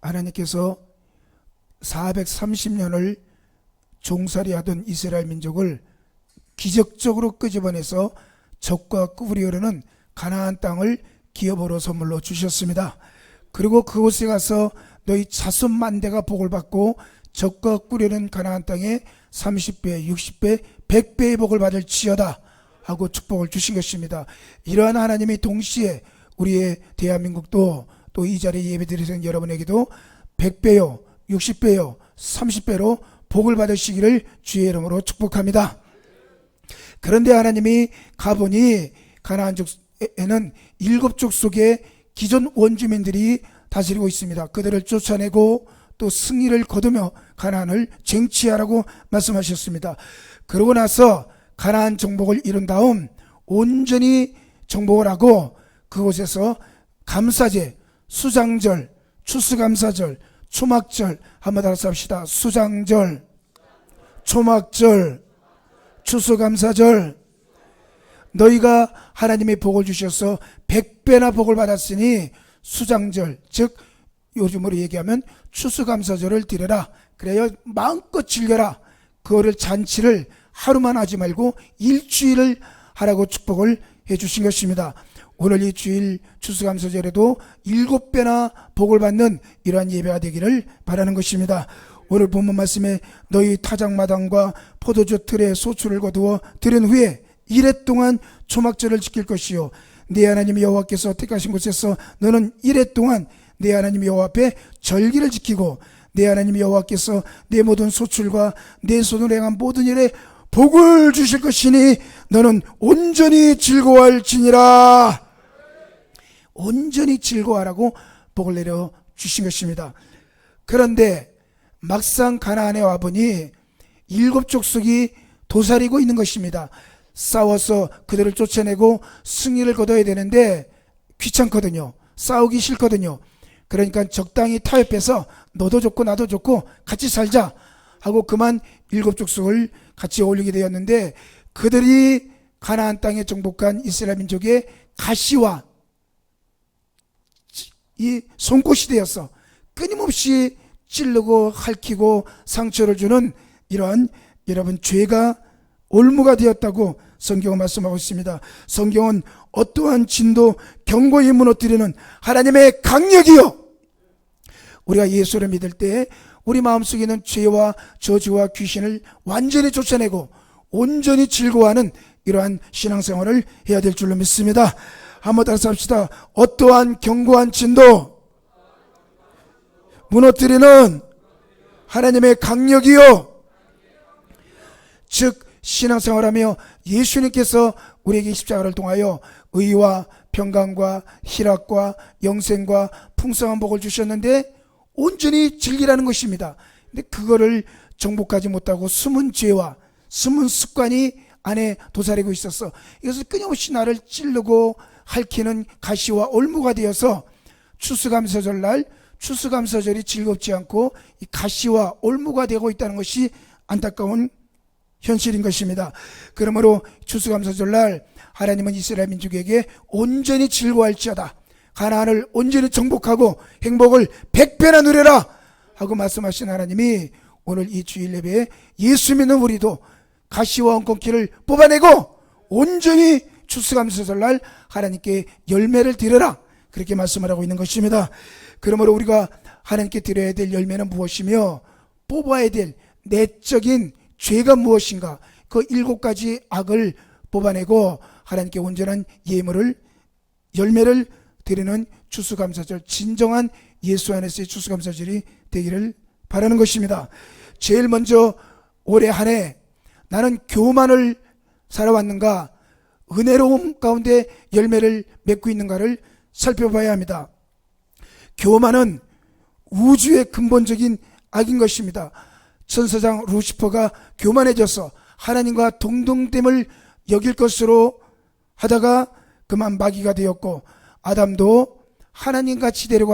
하나님께서 430년을 종살이하던 이스라엘 민족을 기적적으로 끄집어내서 적과 꿀이 흐르는 가나안 땅을 기업으로 선물로 주셨습니다. 그리고 그곳에 가서 너희 자손 만대가 복을 받고 적과 꿀이 흐르는 가나안 땅에 30배, 60배, 100배의 복을 받을지어다 하고 축복을 주신 것입니다. 이러한 하나님이 동시에 우리의 대한민국도 또 이 자리에 예배드리는 여러분에게도 100배요, 60배요, 30배로 복을 받으시기를 주의 이름으로 축복합니다. 그런데 하나님이 가보니 가나안족에는 7족 속에 기존 원주민들이 다스리고 있습니다. 그들을 쫓아내고 또 승리를 거두며 가나안을 쟁취하라고 말씀하셨습니다. 그러고 나서 가나안 정복을 이룬 다음 온전히 정복을 하고 그곳에서 감사제, 수장절, 추수감사절, 초막절 한번 따라서 합시다. 수장절, 초막절, 추수감사절. 너희가 하나님의 복을 주셔서 100배나 복을 받았으니 수장절, 즉 요즘으로 얘기하면 추수감사절을 드려라. 그래야 마음껏 즐겨라. 그거를 잔치를 하루만 하지 말고 일주일을 하라고 축복을 해주신 것입니다. 오늘 이 주일 추수감사절에도 7배나 복을 받는 이러한 예배가 되기를 바라는 것입니다. 오늘 본문 말씀에 너희 타작마당과 포도주 틀에 소출을 거두어 들은 후에 이래 동안 초막절을 지킬 것이요 네 하나님 여호와께서 택하신 곳에서 너는 이래 동안 네 하나님 여호와 앞에 절기를 지키고 네 하나님 여호와께서 내 모든 소출과 내 손으로 행한 모든 일에 복을 주실 것이니 너는 온전히 즐거워할지니라. 온전히 즐거워하라고 복을 내려 주신 것입니다. 그런데 막상 가나안에 와보니 7족속이 도사리고 있는 것입니다. 싸워서 그들을 쫓아내고 승리를 거둬야 되는데 귀찮거든요. 싸우기 싫거든요. 그러니까 적당히 타협해서 너도 좋고 나도 좋고 같이 살자 하고 그만 7족속을 같이 어울리게 되었는데 그들이 가나안 땅에 정복한 이스라엘 민족의 가시와 이 손꽃이 되어서 끊임없이 찌르고 핥히고 상처를 주는 이러한 여러분 죄가 올무가 되었다고 성경은 말씀하고 있습니다. 성경은 어떠한 진도 견고히 무너뜨리는 하나님의 강력이요 우리가 예수를 믿을 때 우리 마음속에 있는 죄와 저주와 귀신을 완전히 쫓아내고 온전히 즐거워하는 이러한 신앙생활을 해야 될 줄로 믿습니다. 한번 따라서 합시다. 어떠한 견고한 진도 무너뜨리는 하나님의 강력이요 즉 신앙생활하며 예수님께서 우리에게 십자가를 통하여 의와 평강과 희락과 영생과 풍성한 복을 주셨는데 온전히 즐기라는 것입니다. 근데 그거를 정복하지 못하고 숨은 죄와 숨은 습관이 안에 도사리고 있어서 이것을 끊임없이 나를 찌르고 핥히는 가시와 올무가 되어서 추수감사절 날 추수감사절이 즐겁지 않고 이 가시와 올무가 되고 있다는 것이 안타까운 현실인 것입니다. 그러므로 추수감사절 날 하나님은 이스라엘 민족에게 온전히 즐거워할지어다 가나안을 온전히 정복하고 행복을 100배나 누려라 하고 말씀하신 하나님이 오늘 이 주일 예배에 예수 믿는 우리도 가시와 엉겅퀴를 뽑아내고 온전히 추수감사절 날 하나님께 열매를 드려라 그렇게 말씀을 하고 있는 것입니다. 그러므로 우리가 하나님께 드려야 될 열매는 무엇이며 뽑아야 될 내적인 죄가 무엇인가 그 7가지 악을 뽑아내고 하나님께 온전한 예물을 열매를 드리는 추수감사절 진정한 예수 안에서의 추수감사절이 되기를 바라는 것입니다. 제일 먼저 올해 한 해 나는 교만을 살아왔는가 은혜로움 가운데 열매를 맺고 있는가를 살펴봐야 합니다. 교만은 우주의 근본적인 악인 것입니다. 천사장 루시퍼가 교만해져서 하나님과 동등됨을 여길 것으로 하다가 그만 마귀가 되었고 아담도 하나님같이 되려고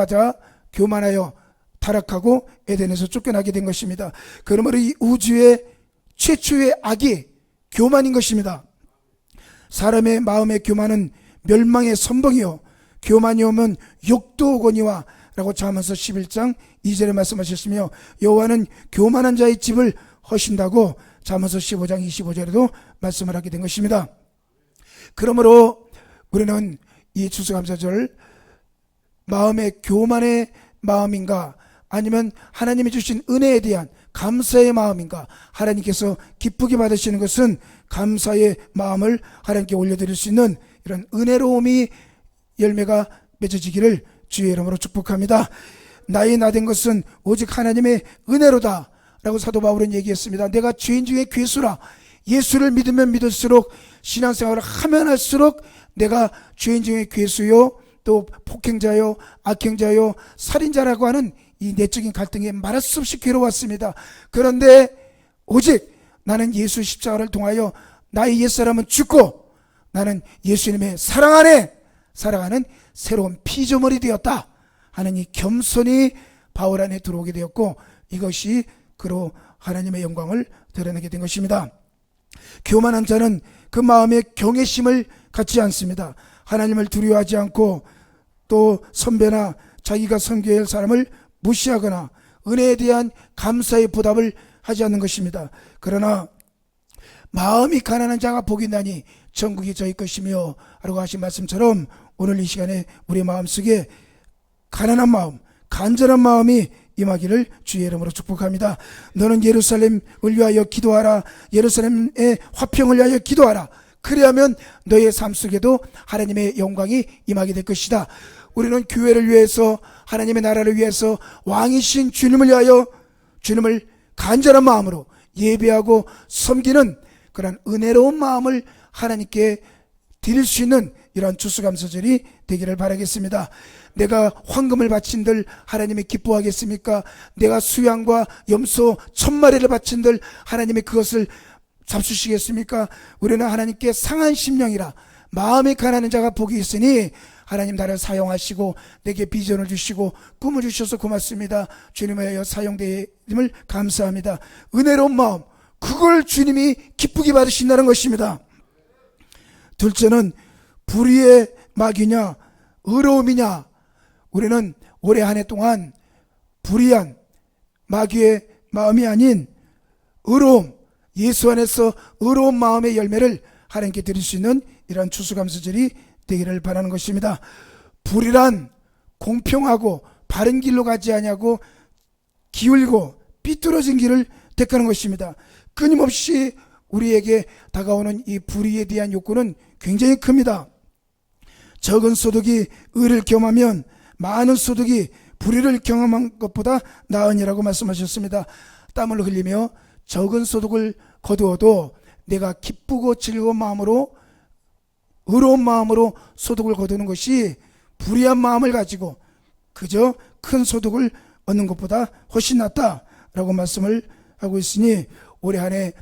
교만하여 타락하고 에덴에서 쫓겨나게 된 것입니다. 그러므로 이 우주의 최초의 악이 교만인 것입니다. 사람의 마음의 교만은 멸망의 선봉이요 교만이 오면 욕도 오거니와 라고 잠언서 11장 2절에 말씀하셨으며, 여호와는 교만한 자의 집을 허신다고 잠언서 15장 25절에도 말씀을 하게 된 것입니다. 그러므로 우리는 이 추수감사절, 마음의 교만의 마음인가, 아니면 하나님이 주신 은혜에 대한 감사의 마음인가, 하나님께서 기쁘게 받으시는 것은 감사의 마음을 하나님께 올려드릴 수 있는 이런 은혜로움이 열매가 맺어지기를 주의 이름으로 축복합니다. 나의 나된 것은 오직 하나님의 은혜로다 라고 사도 바울은 얘기했습니다. 내가 죄인 중에 괴수라. 예수를 믿으면 믿을수록, 신앙생활을 하면 할수록 내가 죄인 중에 괴수요, 또 폭행자요, 악행자요, 살인자라고 하는 이 내적인 갈등에 말할 수 없이 괴로웠습니다. 그런데 오직 나는 예수 십자가를 통하여 나의 옛사람은 죽고 나는 예수님의 사랑 안에 살아가는 새로운 피조물이 되었다 하는 이 겸손이 바울 안에 들어오게 되었고, 이것이 그로 하나님의 영광을 드러내게 된 것입니다. 교만한 자는 그 마음의 경외심을 갖지 않습니다. 하나님을 두려워하지 않고, 또 선배나 자기가 섬겨야 할 사람을 무시하거나 은혜에 대한 감사의 보답을 하지 않는 것입니다. 그러나 마음이 가난한 자가 복이 나니 천국이 저희 것이며 라고 하신 말씀처럼, 오늘 이 시간에 우리 마음속에 가난한 마음, 간절한 마음이 임하기를 주의 이름으로 축복합니다. 너는 예루살렘을 위하여 기도하라. 예루살렘의 화평을 위하여 기도하라. 그리하면 너의 삶 속에도 하나님의 영광이 임하게 될 것이다. 우리는 교회를 위해서, 하나님의 나라를 위해서 왕이신 주님을 위하여 주님을 간절한 마음으로 예배하고 섬기는 그런 은혜로운 마음을 하나님께 드릴 수 있는 이러한 추수감사절이 되기를 바라겠습니다. 내가 황금을 바친들 하나님이 기뻐하겠습니까? 내가 수양과 염소 1000마리를 바친들 하나님이 그것을 잡수시겠습니까? 우리는 하나님께 상한 심령이라 마음이 가난한 자가 복이 있으니, 하나님 나를 사용하시고 내게 비전을 주시고 꿈을 주셔서 고맙습니다. 주님에 하여 사용됨을 감사합니다. 은혜로운 마음, 그걸 주님이 기쁘게 받으신다는 것입니다. 둘째는 불의의 막이냐 의로움이냐. 우리는 올해 한 해 동안 불의한 마귀의 마음이 아닌 의로움, 예수 안에서 의로운 마음의 열매를 하나님께 드릴 수 있는 이러한 추수감사절이 되기를 바라는 것입니다. 불의란 공평하고 바른 길로 가지 아니하고 기울고 삐뚤어진 길을 택하는 것입니다. 끊임없이 우리에게 다가오는 이 불의에 대한 욕구는 굉장히 큽니다. 적은 소득이 의를 경험하면 많은 소득이 불의를 경험한 것보다 나으니라고 말씀하셨습니다. 땀을 흘리며 적은 소득을 거두어도 내가 기쁘고 즐거운 마음으로, 의로운 마음으로 소득을 거두는 것이 불의한 마음을 가지고 그저 큰 소득을 얻는 것보다 훨씬 낫다라고 말씀을 하고 있으니, 올해 한 해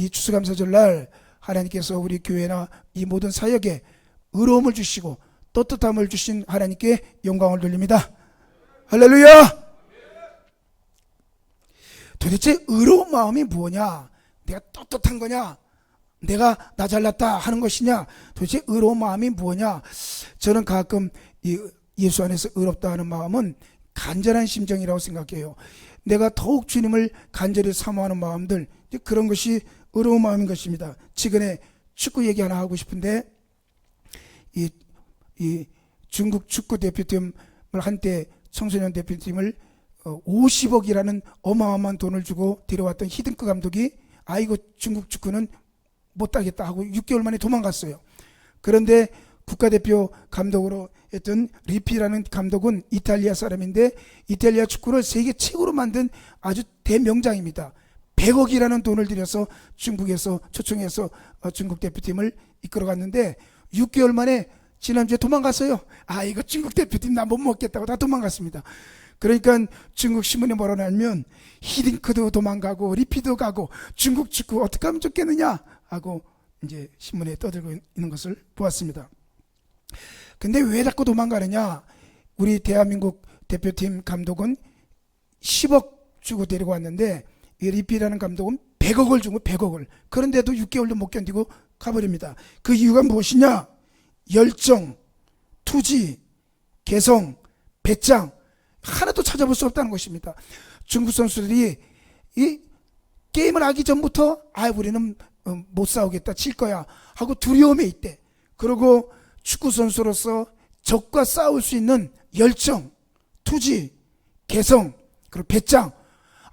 이 추수감사절날 하나님께서 우리 교회나 이 모든 사역에 의로움을 주시고 떳떳함을 주신 하나님께 영광을 돌립니다. 할렐루야! 도대체 의로운 마음이 뭐냐? 내가 떳떳한 거냐? 내가 나 잘났다 하는 것이냐? 도대체 의로운 마음이 뭐냐? 저는 가끔 이 예수 안에서 의롭다 하는 마음은 간절한 심정이라고 생각해요. 내가 더욱 주님을 간절히 사모하는 마음들, 그런 것이 의로운 마음인 것입니다. 최근에 축구 얘기 하나 하고 싶은데, 이 중국 축구 대표팀을 한때 청소년 대표팀을 50억이라는 어마어마한 돈을 주고 데려왔던 히딩크 감독이 이거 중국 축구는 못하겠다 하고 6개월 만에 도망갔어요. 그런데 국가대표 감독으로 했던 리피라는 감독은 이탈리아 사람인데, 이탈리아 축구를 세계 최고로 만든 아주 대명장입니다. 100억이라는 돈을 들여서 중국에서 초청해서 중국 대표팀을 이끌어갔는데 6개월 만에 지난주에 도망갔어요. 이거 중국 대표팀 나 못 먹겠다고 다 도망갔습니다. 그러니까 중국 신문에 뭐라 하냐면, 히딩크도 도망가고 리피도 가고 중국 축구 어떻게 하면 좋겠느냐 하고 이제 신문에 떠들고 있는 것을 보았습니다. 근데 왜 자꾸 도망가느냐? 우리 대한민국 대표팀 감독은 10억 주고 데리고 왔는데, 이 리피라는 감독은 100억을 주고 100억을, 그런데도 6개월도 못 견디고 가버립니다. 그 이유가 무엇이냐? 열정, 투지, 개성, 배짱, 하나도 찾아볼 수 없다는 것입니다. 중국 선수들이 이 게임을 하기 전부터 우리는 못 싸우겠다, 질 거야 하고 두려움에 있대. 그리고 축구 선수로서 적과 싸울 수 있는 열정, 투지, 개성, 그리고 배짱,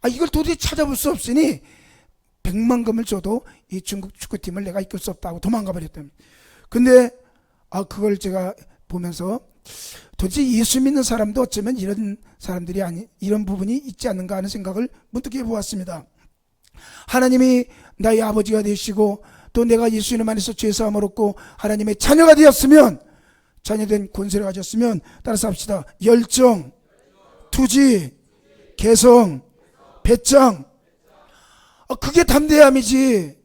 이걸 도저히 찾아볼 수 없으니 100만 금을 줘도 이 중국 축구팀을 내가 이끌 수 없다고 도망가 버렸답니다. 근데 그걸 제가 보면서 도대체 예수 믿는 사람도 어쩌면 이런 사람들이 이런 부분이 있지 않는가 하는 생각을 문득 해보았습니다. 하나님이 나의 아버지가 되시고 또 내가 예수 이름 안에서 죄사함을 얻고 하나님의 자녀가 되었으면, 자녀된 권세를 가졌으면, 따라서 합시다. 열정, 투지, 개성, 배짱, 그게 담대함이지.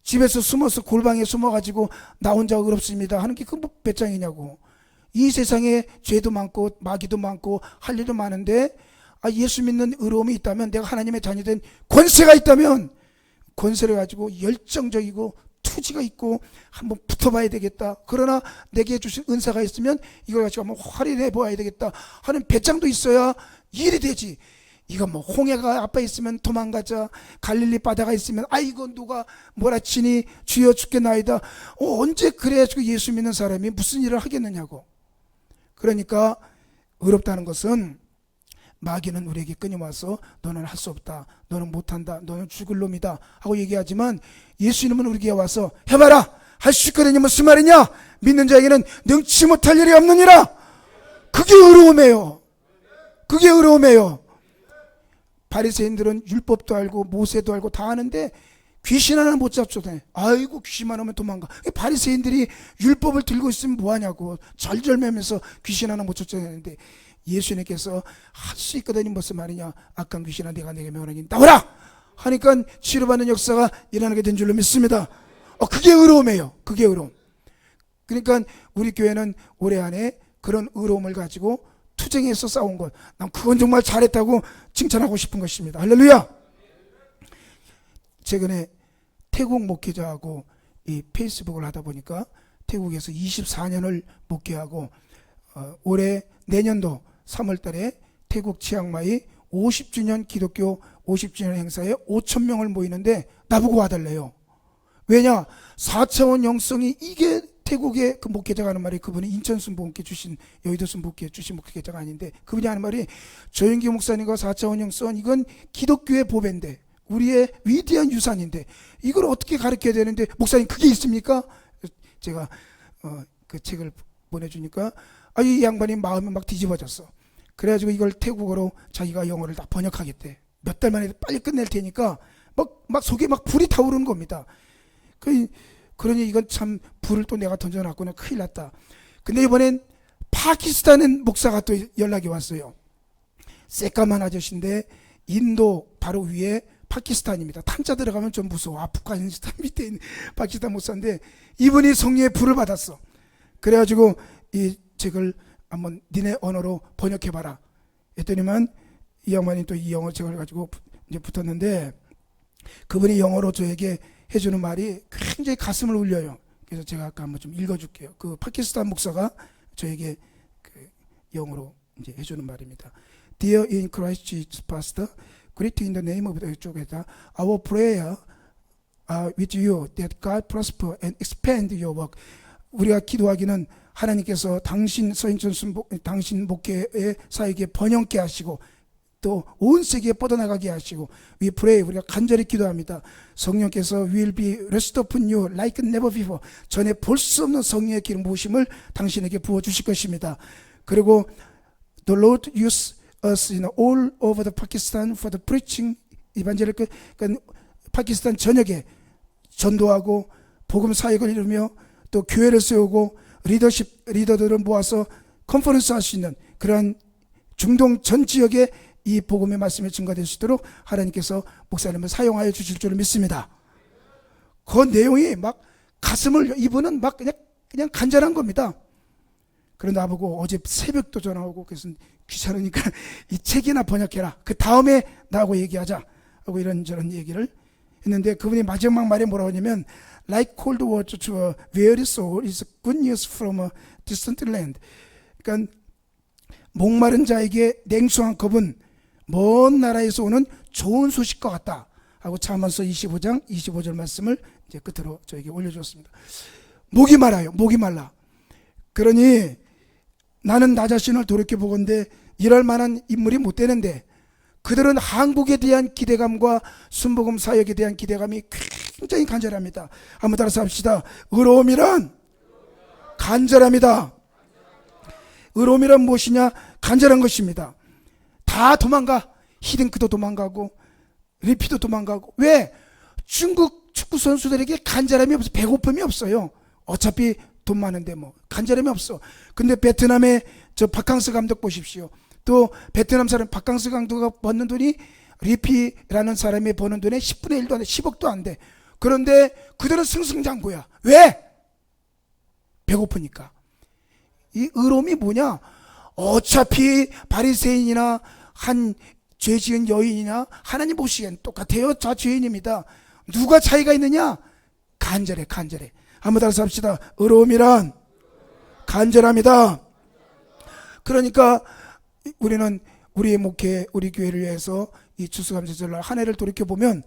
집에서 숨어서 골방에 숨어가지고 나 혼자 의롭습니다 하는 게 그 뭐 배짱이냐고. 이 세상에 죄도 많고 마귀도 많고 할 일도 많은데 예수 믿는 의로움이 있다면, 내가 하나님의 자녀된 권세가 있다면 권세를 가지고 열정적이고 투지가 있고 한번 붙어봐야 되겠다. 그러나 내게 주신 은사가 있으면 이걸 가지고 한번 활용해 보아야 되겠다 하는 배짱도 있어야 일이 되지. 이거 뭐 홍해가 앞에 있으면 도망가자, 갈릴리 바다가 있으면 이거 누가 몰아치니 주여 죽겠나이다. 언제 그래가지고 예수 믿는 사람이 무슨 일을 하겠느냐고. 그러니까 의롭다는 것은 마귀는 우리에게 끊임와서 너는 할 수 없다, 너는 못한다, 너는 죽을 놈이다 하고 얘기하지만, 예수님은 우리에게 와서 해봐라, 할 수 있거든요. 무슨 말이냐? 믿는 자에게는 능치 못할 일이 없느니라. 그게 의로움이에요. 그게 의로움이에요. 바리새인들은 율법도 알고 모세도 알고 다 아는데 귀신 하나 못 잡죠. 아이고 귀신만 오면 도망가. 바리새인들이 율법을 들고 있으면 뭐하냐고 절절매면서 귀신 하나 못 쫓아내는데, 예수님께서 할 수 있거든요. 무슨 말이냐? 악한 귀신아 내가 내게 명하니 나오라 하니까 치료받는 역사가 일어나게 된 줄로 믿습니다. 그게 의로움이에요. 그게 의로움. 그러니까 우리 교회는 올해 안에 그런 의로움을 가지고 투쟁해서 싸운 것, 난 그건 정말 잘했다고 칭찬하고 싶은 것입니다. 할렐루야. 최근에 태국 목회자하고 이 페이스북을 하다 보니까 태국에서 24년을 목회하고 올해 내년도 3월달에 태국 치앙마이 50주년 기독교 50주년 행사에 5,000명을 모이는데 나보고 와달래요. 왜냐? 4차원 영성이, 이게 태국의 그 목회자가 하는 말이, 그분이 인천 순복음교회 주신, 여의도 순복음교회 주신 목회자가 아닌데, 그분이 하는 말이, 조영기 목사님과 4차원 영성, 이건 기독교의 보배인데, 우리의 위대한 유산인데 이걸 어떻게 가르쳐야 되는데 목사님 그게 있습니까? 제가 그 책을 보내주니까 이 양반이 마음이 막 뒤집어졌어. 그래가지고 이걸 태국어로 자기가 영어를 다 번역하겠대. 몇 달 만에 빨리 끝낼 테니까 막 속에 막 불이 타오르는 겁니다. 그러니 이건 참 불을 또 내가 던져놨구나, 큰일 났다. 근데 이번엔 파키스탄의 목사가 또 연락이 왔어요. 새까만 아저씨인데 인도 바로 위에 파키스탄입니다. 탄자 들어가면 좀 무서워. 아프가니스탄 밑에 있는 파키스탄 목사인데 이분이 성령의 불을 받았어. 그래가지고 이 책을 한번 니네 언어로 번역해봐라 했더니만 이 양반이 또 이 영어 책을 가지고 이제 붙었는데, 그분이 영어로 저에게 해주는 말이 굉장히 가슴을 울려요. 그래서 제가 아까 한번 좀 읽어줄게요. 그 파키스탄 목사가 저에게 그 영어로 이제 해주는 말입니다. Dear in Christ Jesus Pastor, greeting in the name of the 쪽에다 our prayer with you that God prosper and expand your work. 우리가 기도하기는 하나님께서 당신 서인천 당신 목회의 사역에 번영케 하시고 또 온 세계에 뻗어나가게 하시고, we pray, 우리가 간절히 기도합니다. 성령께서 will be rest upon you like never before. 전에 볼 수 없는 성령의 기름 부으심을 당신에게 부어주실 것입니다. 그리고 the Lord use us in all over the Pakistan for the preaching evangelical. 그러니까 파키스탄 전역에 전도하고 복음 사역을 이루며 또 교회를 세우고 리더들을 모아서 컨퍼런스 할 수 있는 그러한 중동 전 지역에 이 복음의 말씀이 증가될 수 있도록 하나님께서 목사님을 사용하여 주실 줄 믿습니다. 그 내용이 막 가슴을, 이분은 막 그냥 간절한 겁니다. 그런데 나보고 어제 새벽도 전화 오고, 그래서 귀찮으니까 이 책이나 번역해라, 그 다음에 나하고 얘기하자 하고 이런저런 얘기를 했는데, 그분이 마지막 말에 뭐라고 하냐면 like cold water to a weary soul is good news from a distant land. 그러니까 목마른 자에게 냉수 한 컵은 먼 나라에서 오는 좋은 소식과 같다 하고 잠언서 25장 25절 말씀을 이제 끝으로 저에게 올려주었습니다. 목이 말라요. 목이 말라. 그러니 나는 나 자신을 돌이켜보건대 이럴 만한 인물이 못 되는데, 그들은 한국에 대한 기대감과 순복음 사역에 대한 기대감이 굉장히 간절합니다. 한번 따라서 합시다. 의로움이란 간절합니다. 의로움이란 무엇이냐? 간절한 것입니다. 다 도망가. 히딩크도 도망가고 리피도 도망가고. 왜? 중국 축구 선수들에게 간절함이 없어. 배고픔이 없어요. 어차피 돈 많은데 뭐 간절함이 없어. 근데 베트남의 저 박항서 감독 보십시오. 또 베트남 사람 박항서 감독가 버는 돈이 리피라는 사람이 버는 돈의 10분의 1도 안 돼. 10억도 안 돼. 그런데 그들은 승승장구야. 왜? 배고프니까. 이 의로움이 뭐냐? 어차피 바리새인이나 한 죄지은 여인이나 하나님 보시기엔 똑같아요. 다 죄인입니다. 누가 차이가 있느냐? 간절해. 한번 따라서 합시다. 의로움이란 간절합니다. 그러니까 우리는 우리의 목회, 우리 교회를 위해서 이 추수감사절날 한 해를 돌이켜보면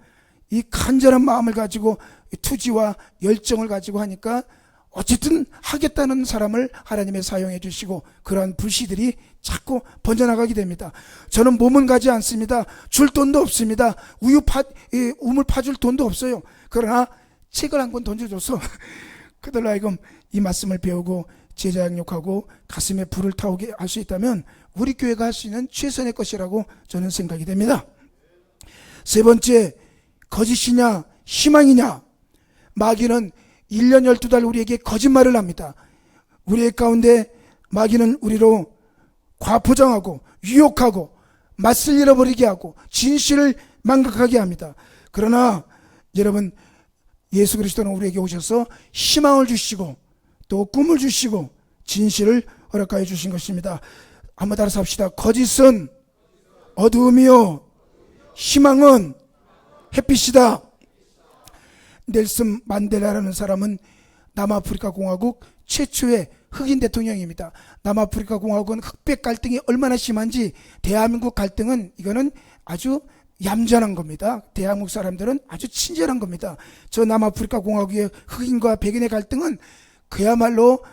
이 간절한 마음을 가지고 투지와 열정을 가지고 하니까 어쨌든 하겠다는 사람을 하나님의 사용해 주시고 그러한 불씨들이 자꾸 번져나가게 됩니다. 저는 몸은 가지 않습니다. 줄 돈도 없습니다. 우물 파줄 돈도 없어요. 그러나 책을 한 권 던져줘서 그들로 하여금 이 말씀을 배우고 제자 양육하고 가슴에 불을 타오게 할 수 있다면 우리 교회가 할 수 있는 최선의 것이라고 저는 생각이 됩니다. 세 번째, 거짓이냐 희망이냐. 마귀는 1년 12달 우리에게 거짓말을 합니다. 우리의 가운데 마귀는 우리로 과포장하고 유혹하고 맛을 잃어버리게 하고 진실을 망각하게 합니다. 그러나 여러분, 예수 그리스도는 우리에게 오셔서 희망을 주시고 또 꿈을 주시고 진실을 허락하여 주신 것입니다. 한번 따라서 합시다. 거짓은 어두움이요 희망은 햇빛이다. 넬슨 만델라라는 사람은 남아프리카 공화국 최초의 흑인 대통령입니다. 남아프리카 공화국은 흑백 갈등이 얼마나 심한지 대한민국 갈등은 이거는 아주 얌전한 겁니다. 대한민국 사람들은 아주 친절한 겁니다. 저 남아프리카 공화국의 흑인과 백인의 갈등은 그야말로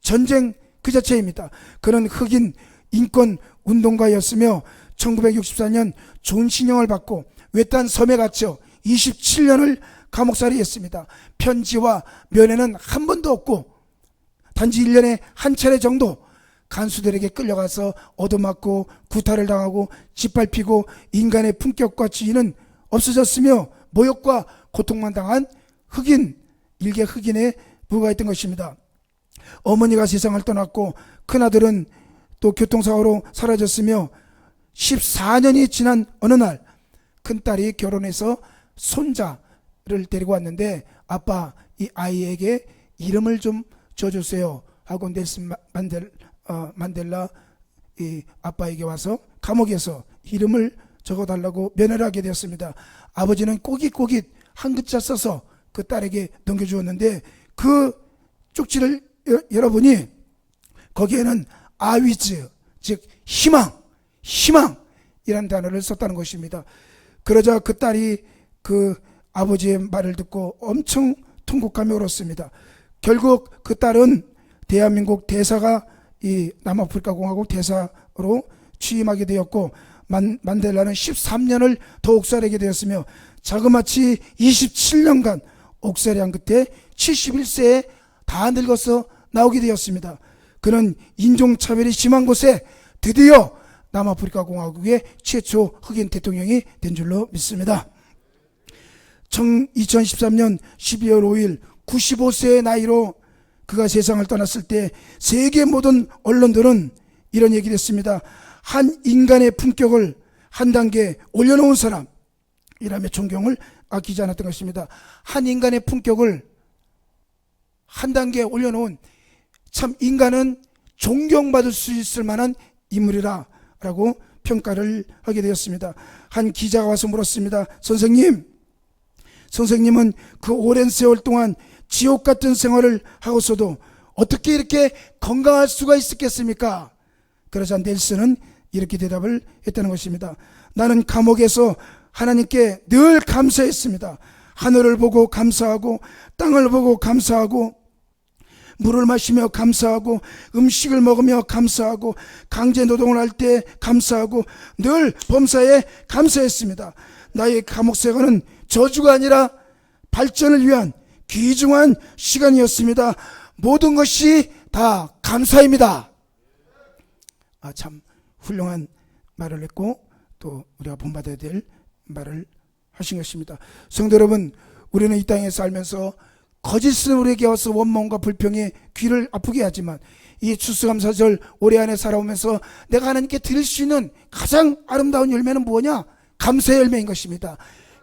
전쟁 그 자체입니다. 그는 흑인 인권 운동가였으며 1964년 존신형을 받고 외딴 섬에 갇혀 27년을 감옥살이 했습니다. 편지와 면회는 한 번도 없고 단지 1년에 한 차례 정도 간수들에게 끌려가서 얻어맞고 구타를 당하고 짓밟히고 인간의 품격과 지위는 없어졌으며 모욕과 고통만 당한 일개 흑인에 부과했던 것입니다. 어머니가 세상을 떠났고 큰아들은 또 교통사고로 사라졌으며 14년이 지난 어느 날 큰딸이 결혼해서 손자를 데리고 왔는데, 아빠, 이 아이에게 이름을 좀 줘주세요 하고 넬슨 만델라 이 아빠에게 와서 감옥에서 이름을 적어달라고 면회를 하게 되었습니다. 아버지는 꼬깃꼬깃 한 글자 써서 그 딸에게 넘겨주었는데 그 쪽지를 열어보니 거기에는 아위즈, 즉 희망이란 단어를 썼다는 것입니다. 그러자 그 딸이 그 아버지의 말을 듣고 엄청 통곡하며 울었습니다. 결국 그 딸은 대한민국 대사가 이 남아프리카 공화국 대사로 취임하게 되었고 만델라는 13년을 더 옥살이게 되었으며 자그마치 27년간 옥살이한 끝에 71세에 다 늙어서 나오게 되었습니다. 그는 인종차별이 심한 곳에 드디어 남아프리카 공화국의 최초 흑인 대통령이 된 줄로 믿습니다. 2013년 12월 5일 95세의 나이로 그가 세상을 떠났을 때 세계 모든 언론들은 이런 얘기를 했습니다. 한 인간의 품격을 한 단계 올려놓은 사람이라며 존경을 아끼지 않았던 것입니다. 한 인간의 품격을 한 단계 올려놓은, 참 인간은 존경받을 수 있을 만한 인물이라 라고 평가를 하게 되었습니다. 한 기자가 와서 물었습니다. 선생님은 그 오랜 세월 동안 지옥 같은 생활을 하고서도 어떻게 이렇게 건강할 수가 있었겠습니까? 그러자 넬슨은 이렇게 대답을 했다는 것입니다. 나는 감옥에서 하나님께 늘 감사했습니다. 하늘을 보고 감사하고 땅을 보고 감사하고 물을 마시며 감사하고 음식을 먹으며 감사하고 강제 노동을 할 때 감사하고 늘 범사에 감사했습니다. 나의 감옥 생활은 저주가 아니라 발전을 위한 귀중한 시간이었습니다. 모든 것이 다 감사입니다. 참 훌륭한 말을 했고 또 우리가 본받아야 될 말을 하신 것입니다. 성도 여러분, 우리는 이 땅에 살면서 거짓은 우리에게 와서 원망과 불평에 귀를 아프게 하지만 이 추수감사절 올해 안에 살아오면서 내가 하나님께 드릴 수 있는 가장 아름다운 열매는 뭐냐? 감사의 열매인 것입니다.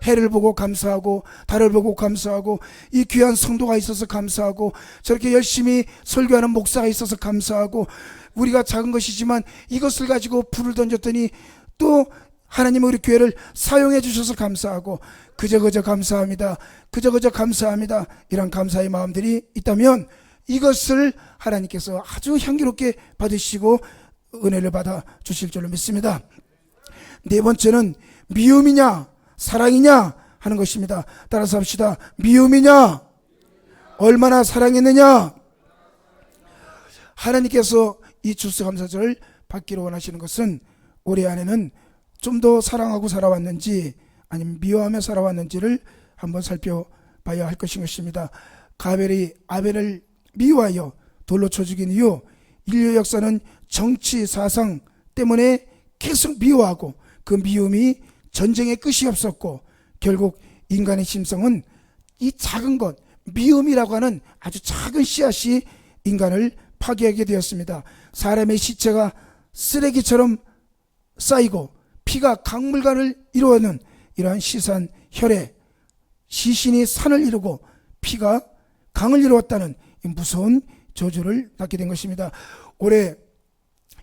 해를 보고 감사하고 달을 보고 감사하고 이 귀한 성도가 있어서 감사하고 저렇게 열심히 설교하는 목사가 있어서 감사하고 우리가 작은 것이지만 이것을 가지고 불을 던졌더니 또 하나님은 우리 교회를 사용해 주셔서 감사하고 그저 감사합니다. 그저 감사합니다. 이런 감사의 마음들이 있다면 이것을 하나님께서 아주 향기롭게 받으시고 은혜를 받아 주실 줄로 믿습니다. 네 번째는 미움이냐 사랑이냐 하는 것입니다. 따라서 합시다. 미움이냐 얼마나 사랑했느냐. 하나님께서 이 추수감사절을 받기로 원하시는 것은 올해 안에는 좀 더 사랑하고 살아왔는지 아니면 미워하며 살아왔는지를 한번 살펴봐야 할 것인 것입니다. 가벨이 아벨을 미워하여 돌로 쳐 죽인 이후 인류 역사는 정치 사상 때문에 계속 미워하고 그 미움이 전쟁의 끝이 없었고 결국 인간의 심성은 이 작은 것 미움이라고 하는 아주 작은 씨앗이 인간을 파괴하게 되었습니다. 사람의 시체가 쓰레기처럼 쌓이고 피가 강물관을 이루어는 이러한 시산 혈에 시신이 산을 이루고 피가 강을 이루었다는 이 무서운 저주를 낳게 된 것입니다. 올해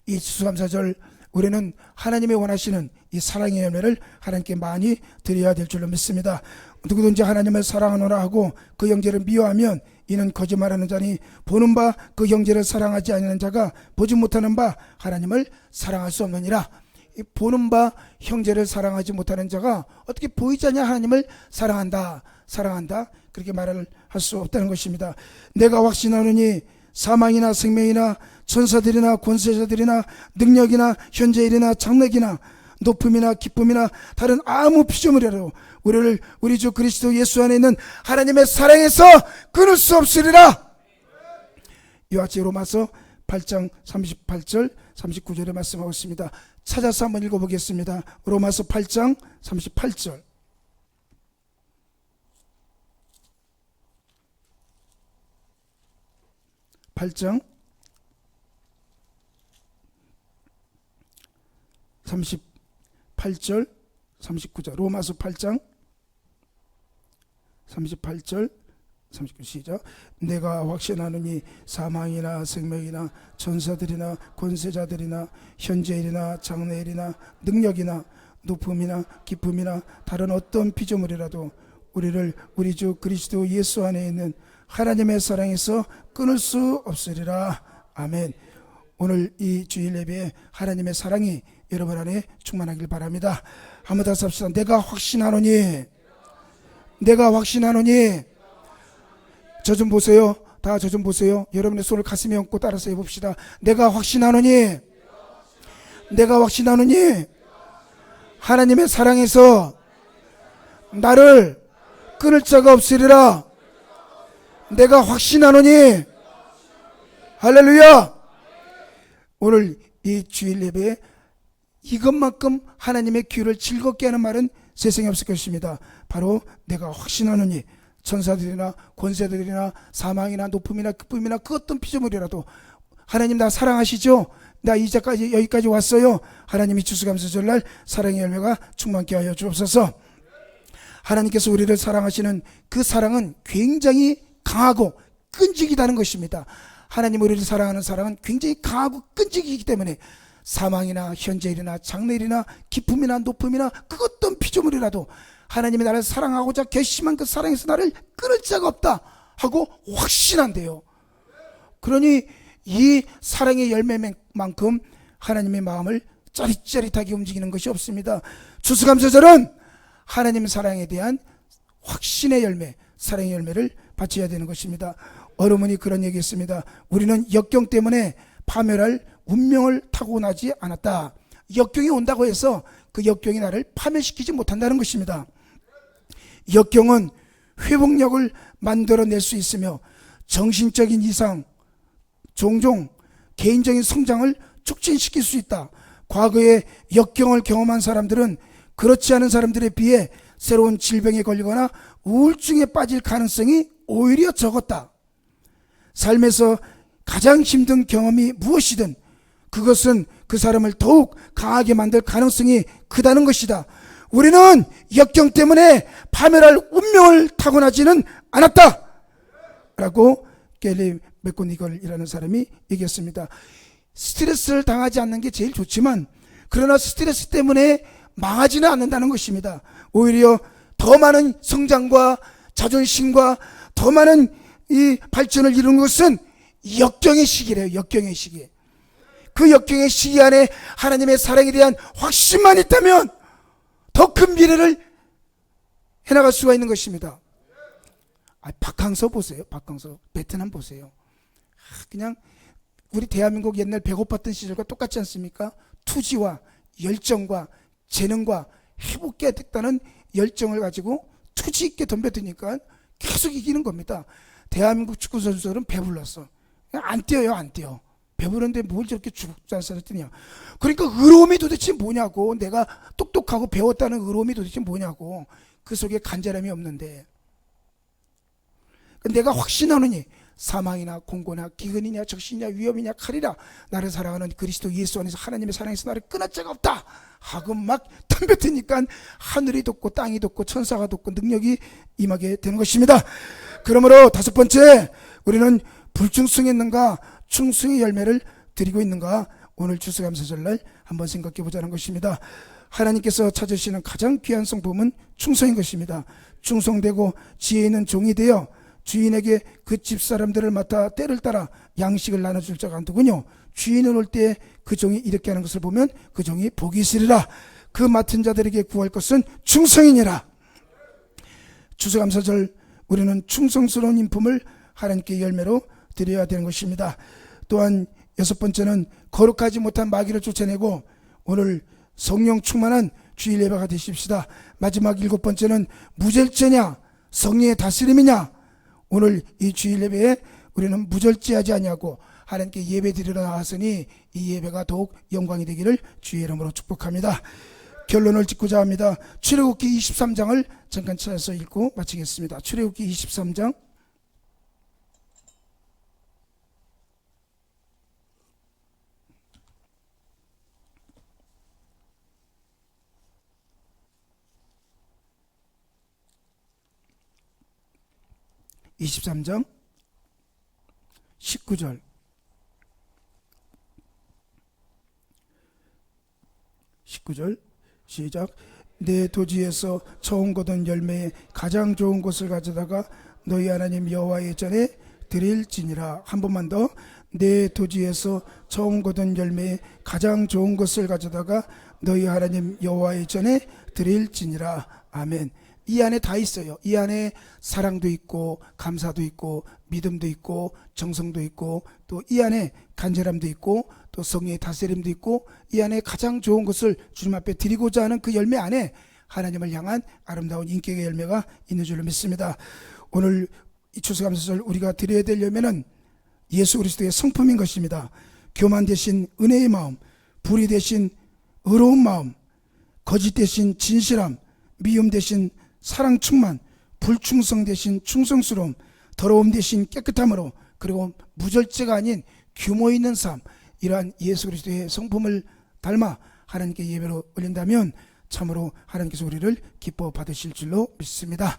이 추수감사절 우리는 하나님의 원하시는 이 사랑의 열매를 하나님께 많이 드려야 될 줄로 믿습니다. 누구든지 하나님을 사랑하노라 하고 그 형제를 미워하면 이는 거짓말하는 자니 보는 바 그 형제를 사랑하지 않는 자가 보지 못하는 바 하나님을 사랑할 수 없느니라. 보는 바 형제를 사랑하지 못하는 자가 어떻게 보이지 않냐 하나님을 사랑한다 그렇게 말을 할 수 없다는 것입니다. 내가 확신하노니 사망이나 생명이나 천사들이나 권세자들이나 능력이나 현재일이나 장래기나 높음이나 기쁨이나 다른 아무 피조물이라도 우리를 우리 주 그리스도 예수 안에 있는 하나님의 사랑에서 끊을 수 없으리라. 이와 같이 로마서 8장 38절 39절에 말씀하고 있습니다. 찾아서 한번 읽어보겠습니다. 로마서 8장 38절 8장 38절 39절 로마서 8장 38절 39절 시작. 내가 확신하노니 사망이나 생명이나 천사들이나 권세자들이나 현재일이나 장래일이나 능력이나 높음이나 기쁨이나 다른 어떤 피조물이라도 우리를 우리 주 그리스도 예수 안에 있는 하나님의 사랑에서 끊을 수 없으리라. 아멘. 오늘 이 주일 예배에 하나님의 사랑이 여러분 안에 충만하길 바랍니다. 한번 다시 합시다. 내가 확신하노니 저 좀 보세요. 다 저 좀 보세요. 여러분의 손을 가슴에 얹고 따라서 해봅시다. 내가 확신하노니 하나님의 사랑에서 나를 끊을 자가 없으리라. 내가 확신하노니 할렐루야. 오늘 이 주일 예배에 이것만큼 하나님의 귀를 즐겁게 하는 말은 세상에 없을 것입니다. 바로 내가 확신하노니 천사들이나 권세들이나 사망이나 높음이나 기쁨이나 그 어떤 피조물이라도 하나님 나 사랑하시죠? 나 이제까지 여기까지 왔어요. 하나님이 추수감사절날 사랑의 열매가 충만케 하여 주옵소서. 하나님께서 우리를 사랑하시는 그 사랑은 굉장히 강하고 끈질기다는 것입니다. 하나님 우리를 사랑하는 사랑은 굉장히 강하고 끈질기기 때문에 사망이나 현재일이나 장래일이나 기쁨이나 높음이나 그 어떤 피조물이라도 하나님이 나를 사랑하고자 결심한 그 사랑에서 나를 끊을 자가 없다 하고 확신한대요. 그러니 이 사랑의 열매만큼 하나님의 마음을 짜릿짜릿하게 움직이는 것이 없습니다. 추수감사절은 하나님 사랑에 대한 확신의 열매, 사랑의 열매를 바쳐야 되는 것입니다. 어느 분이 그런 얘기했습니다. 우리는 역경 때문에 파멸할 운명을 타고나지 않았다. 역경이 온다고 해서 그 역경이 나를 파멸시키지 못한다는 것입니다. 역경은 회복력을 만들어낼 수 있으며 정신적인 이상, 종종 개인적인 성장을 촉진시킬 수 있다. 과거에 역경을 경험한 사람들은 그렇지 않은 사람들에 비해 새로운 질병에 걸리거나 우울증에 빠질 가능성이 오히려 적었다. 삶에서 가장 힘든 경험이 무엇이든 그것은 그 사람을 더욱 강하게 만들 가능성이 크다는 것이다. 우리는 역경 때문에 파멸할 운명을 타고나지는 않았다 라고 갤리 맥고니걸이라는 사람이 얘기했습니다. 스트레스를 당하지 않는 게 제일 좋지만 그러나 스트레스 때문에 망하지는 않는다는 것입니다. 오히려 더 많은 성장과 자존심과 더 많은 이 발전을 이루는 것은 역경의 시기래요. 역경의 시기. 그 역경의 시기 안에 하나님의 사랑에 대한 확신만 있다면 더 큰 미래를 해나갈 수가 있는 것입니다. 박항서 보세요. 박항서 베트남 보세요. 그냥 우리 대한민국 옛날 배고팠던 시절과 똑같지 않습니까? 투지와 열정과 재능과 해보겠다는 열정을 가지고 투지 있게 덤벼드니까 계속 이기는 겁니다. 대한민국 축구 선수들은 배불렀어. 안 뛰어요, 안 뛰어. 배부른데 뭘 저렇게 죽지 않았더냐. 그러니까 의로움이 도대체 뭐냐고. 내가 똑똑하고 배웠다는 의로움이 도대체 뭐냐고. 그 속에 간절함이 없는데 내가 확신하느니 사망이나 공고나 기근이냐 적신이냐 위험이냐 칼이라 나를 사랑하는 그리스도 예수 안에서 하나님의 사랑에서 나를 끊을 자가 없다 하고 막 덤벼드니까 하늘이 돋고 땅이 돋고 천사가 돋고 능력이 임하게 되는 것입니다. 그러므로 다섯 번째, 우리는 불충성했는가 충성의 열매를 드리고 있는가, 오늘 추수감사절날 한번 생각해 보자는 것입니다. 하나님께서 찾으시는 가장 귀한 성품은 충성인 것입니다. 충성되고 지혜 있는 종이 되어 주인에게 그 집사람들을 맡아 때를 따라 양식을 나눠줄 자가 한두군요. 주인은 올 때 그 종이 이렇게 하는 것을 보면 그 종이 복이 있으리라. 그 맡은 자들에게 구할 것은 충성이니라. 추수감사절 우리는 충성스러운 인품을 하나님께 열매로 드려야 되는 것입니다. 또한 여섯 번째는 거룩하지 못한 마귀를 쫓아내고 오늘 성령 충만한 주일 예배가 되십시다. 마지막 일곱 번째는 무절제냐 성령의 다스림이냐. 오늘 이 주일 예배에 우리는 무절제하지 아니하고 하나님께 예배 드리러 나왔으니 이 예배가 더욱 영광이 되기를 주의 이름으로 축복합니다. 결론을 짓고자 합니다. 출애굽기 23장을 잠깐 찾아서 읽고 마치겠습니다. 출애굽기 23장 23장 19절 시작. 내 도지에서 처음 거둔 열매의 가장 좋은 것을 가져다가 너희 하나님 여호와의 전에 드릴지니라. 한 번만 더. 내 도지에서 처음 거둔 열매의 가장 좋은 것을 가져다가 너희 하나님 여호와의 전에 드릴지니라. 아멘. 이 안에 다 있어요. 이 안에 사랑도 있고 감사도 있고 믿음도 있고 정성도 있고 또 이 안에 간절함도 있고 또 성령의 다스림도 있고 이 안에 가장 좋은 것을 주님 앞에 드리고자 하는 그 열매 안에 하나님을 향한 아름다운 인격의 열매가 있는 줄로 믿습니다. 오늘 이 추수감사절 우리가 드려야 될 열매는 예수 그리스도의 성품인 것입니다. 교만 대신 은혜의 마음, 불의 대신 의로운 마음, 거짓 대신 진실함, 미움 대신 사랑 충만, 불충성 대신 충성스러움, 더러움 대신 깨끗함으로, 그리고 무절제가 아닌 규모 있는 삶, 이러한 예수 그리스도의 성품을 닮아 하나님께 예배로 올린다면 참으로 하나님께서 우리를 기뻐 받으실 줄로 믿습니다.